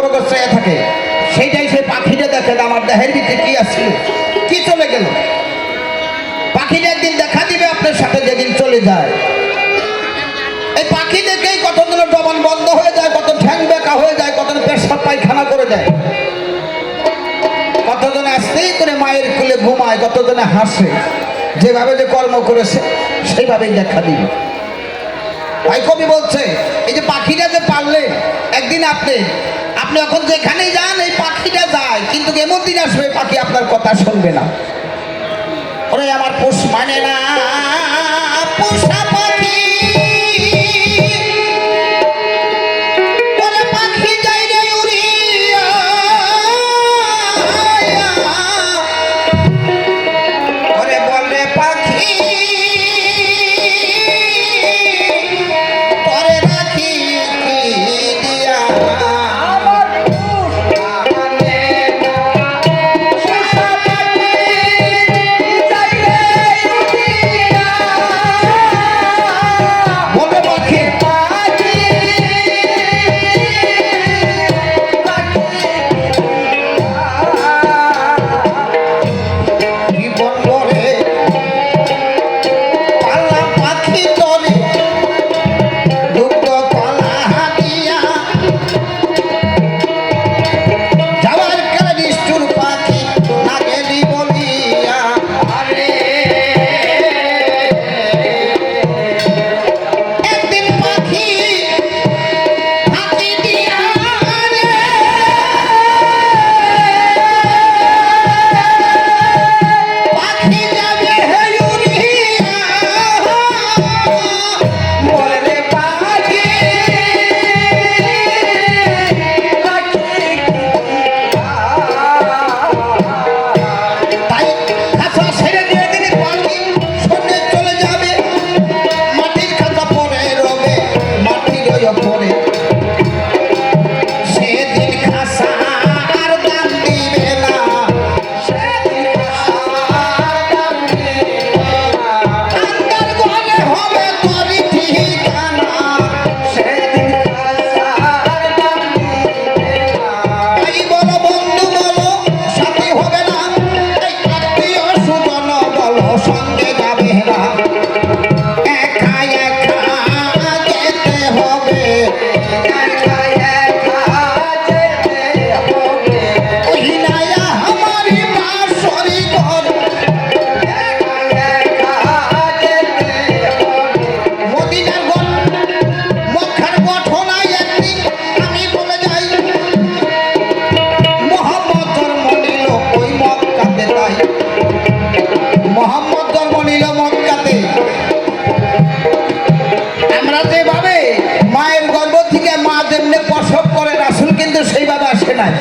বগর চেয়ে থাকে, সেইটাই সে পাখিটা দেখে আমার দেহের ভিতরে কি আসছিল, কি চলে গেল। পাখিটা একদিন দেখা দিবে আপনার সাথে, যেদিন চলে যায়। এই পাখি দেখেই কতজনের জবান বন্ধ হয়ে যায়, কত ঠ্যাং বেঁকা হয়ে যায়, কত পেশাব পায়খানা করে দেয়, কতজনে আস্তেই করে মায়ের কোলে ঘুমায়, কতজনে হাসে। যেভাবে যে কর্ম করেছে সেইভাবেই দেখা দিবে। ভাই কবি বলছে এই যে পাখিটা যে পারলেন, একদিন আপনি এখন যেখানেই যান এই পাখিটা যায়, কিন্তু এমন দিন আসবে পাখি আপনার কথা শুনবে না। ওরে আমার পোষ মানে না পোষা পাখি, পাখি যাই রে উড়িয়া, ওরে বলে পাখি পরে রাখি দিয়া। সেইভাবে আসে নাই।